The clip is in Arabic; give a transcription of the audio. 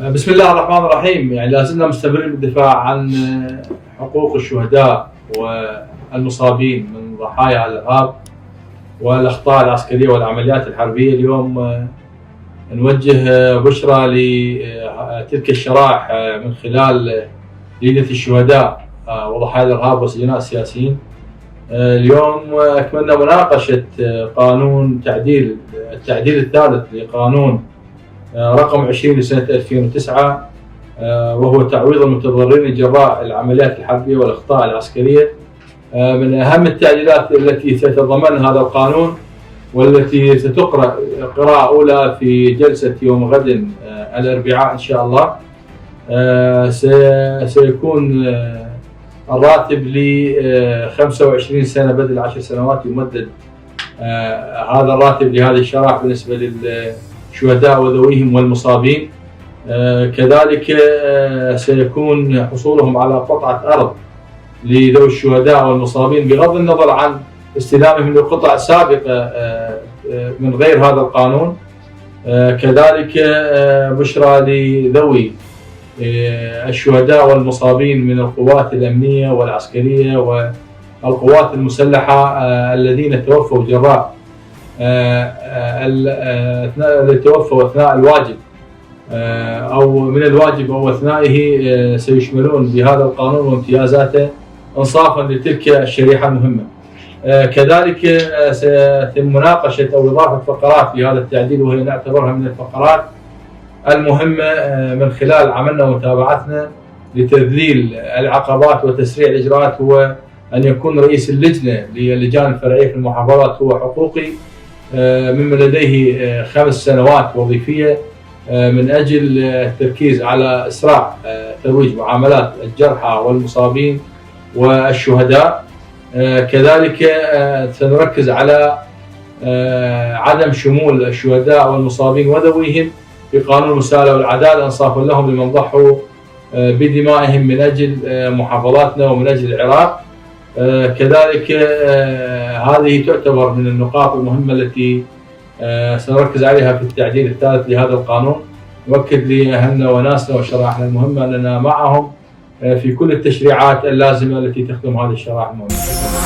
بسم الله الرحمن الرحيم. يعني لا زلنا مستمرين بالدفاع عن حقوق الشهداء والمصابين من ضحايا الإرهاب والأخطاء العسكرية والعمليات الحربية. اليوم نوجه بشرى لتلك الشرائح من خلال لجنة الشهداء وضحايا الإرهاب والسجناء السياسيين. اليوم أكملنا مناقشة قانون التعديل الثالث لقانون رقم 20 لسنة 2009، وهو تعويض المتضررين جراء العمليات الحربية والأخطاء العسكرية. من أهم التعديلات التي سيتضمنها هذا القانون والتي ستقرأ قراءة أولى في جلسة يوم غد الأربعاء إن شاء الله، سيكون الراتب ل 25 سنة بدل 10 سنوات. يمدد هذا الراتب لهذه الشرائح بالنسبة للشهداء وذويهم والمصابين. كذلك سيكون حصولهم على قطعة أرض لذوي الشهداء والمصابين بغض النظر عن استلامهم لقطع سابقة من غير هذا القانون. كذلك بشرى لذوي الشهداء والمصابين من القوات الأمنية والعسكرية والقوات المسلحة الذين توفوا جراء توفوا أثناء الواجب أو من الواجب أو أثنائه، سيشملون بهذا القانون وامتيازاته إنصافا لتلك الشريحة المهمة. كذلك سيتم مناقشة أو إضافة فقرات لهذا التعديل، وهي نعتبرها من الفقرات المهمة من خلال عملنا ومتابعتنا لتذليل العقبات وتسريع الإجراءات، هو أن يكون رئيس اللجنة للجان الفرعية في المحافظات هو حقوقي ممن لديه 5 سنوات وظيفية، من أجل التركيز على إسراع ترويج معاملات الجرحى والمصابين والشهداء. كذلك سنركز على عدم شمول الشهداء والمصابين وذويهم في قانون المساءلة والعدالة إنصافا لهم لمن ضحوا بدمائهم من أجل محافظاتنا ومن أجل العراق. كذلك هذه تعتبر من النقاط المهمة التي سنركز عليها في التعديل الثالث لهذا القانون. نؤكد لأهلنا وناسنا وشرائحنا المهمة أننا معهم في كل التشريعات اللازمة التي تخدم هذه الشرائح المهمة.